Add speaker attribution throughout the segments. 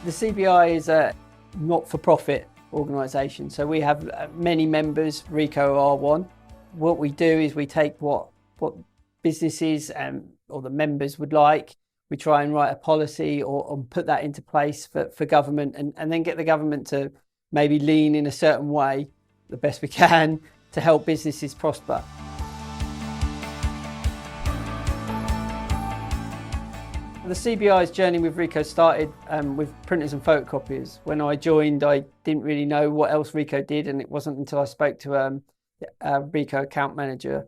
Speaker 1: The CBI is a not-for-profit organisation, so we have many members. Ricoh are one. What we do is we take what businesses or the members would like. We try and write a policy or put that into place for government, and then get the government to maybe lean in a certain way, the best we can, to help businesses prosper. The CBI's journey with Ricoh started with printers and photocopiers. When I joined, I didn't really know what else Ricoh did, and it wasn't until I spoke to a Ricoh account manager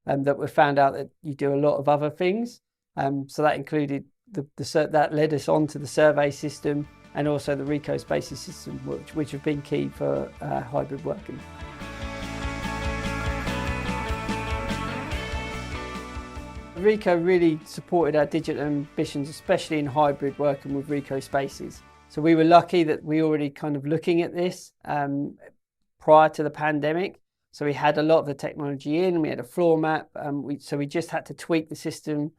Speaker 1: that we found out that you do a lot of other things. So that included that led us on to the survey system and also the Ricoh Spaces system, which have been key for hybrid working. Ricoh really supported our digital ambitions, especially in hybrid working with Ricoh Spaces. So we were lucky that we already kind of looking at this prior to the pandemic. So we had a lot of the technology in, we had a floor map, so we just had to tweak the system.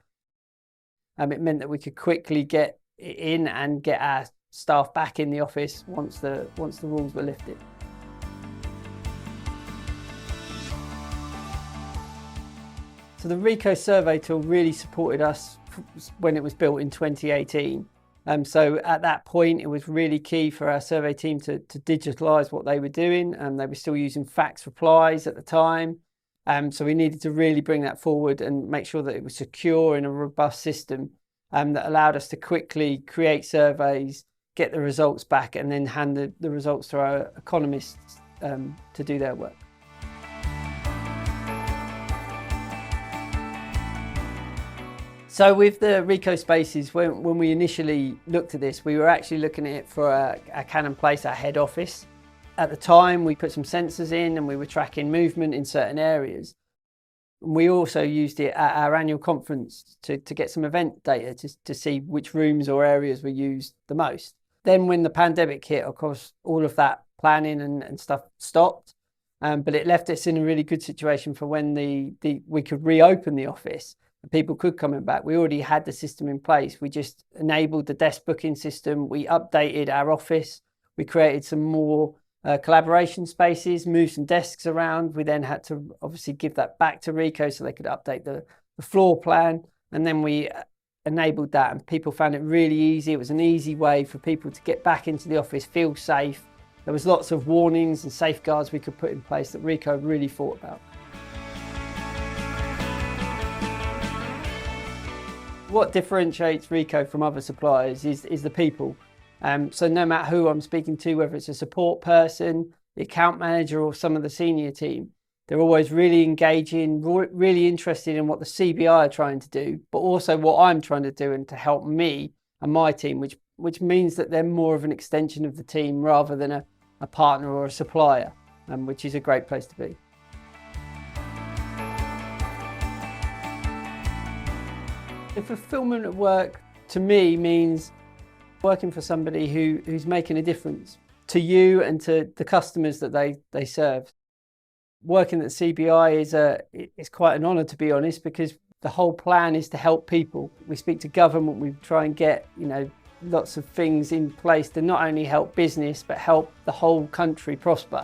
Speaker 1: It meant that we could quickly get in and get our staff back in the office once the rules were lifted. So the Ricoh survey tool really supported us when it was built in 2018. So at that point, it was really key for our survey team to digitalise what they were doing. They were still using fax replies at the time. So we needed to really bring that forward and make sure that it was secure in a robust system that allowed us to quickly create surveys, get the results back, and then hand the results to our economists to do their work. So with the Ricoh Spaces, when we initially looked at this, we were actually looking at it for our Cannon Place, our head office. At the time, we put some sensors in and we were tracking movement in certain areas. We also used it at our annual conference to get some event data to see which rooms or areas were used the most. Then when the pandemic hit, of course, all of that planning and stuff stopped, but it left us in a really good situation for when we could reopen the office. People could come back. We already had the system in place. We just enabled the desk booking system. We updated our office. We created some more collaboration spaces, moved some desks around. We then had to obviously give that back to Ricoh so they could update the floor plan. And then we enabled that, and people found it really easy. It was an easy way for people to get back into the office, feel safe. There was lots of warnings and safeguards we could put in place that Ricoh really thought about. What differentiates Ricoh from other suppliers is the people. So no matter who I'm speaking to, whether it's a support person, the account manager, or some of the senior team, they're always really engaging, really interested in what the CBI are trying to do, but also what I'm trying to do and to help me and my team, which means that they're more of an extension of the team rather than a partner or a supplier, which is a great place to be. The fulfillment of work, to me, means working for somebody who's making a difference to you and to the customers that they serve. Working at CBI is quite an honour, to be honest, because the whole plan is to help people. We speak to government, we try and get lots of things in place to not only help business but help the whole country prosper.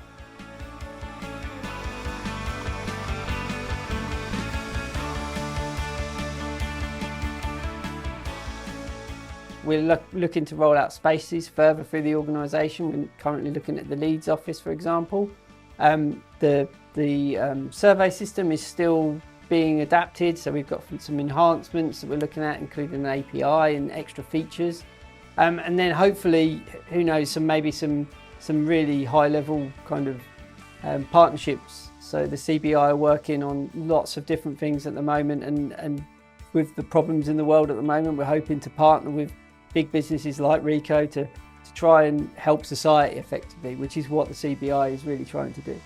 Speaker 1: We're looking to roll out spaces further through the organisation. We're currently looking at the Leeds office, for example. The survey system is still being adapted, so we've got some enhancements that we're looking at, including an API and extra features. And then hopefully, who knows, maybe some really high-level kind of partnerships. So the CBI are working on lots of different things at the moment, and with the problems in the world at the moment, we're hoping to partner with big businesses like Ricoh to try and help society effectively, which is what the CBI is really trying to do.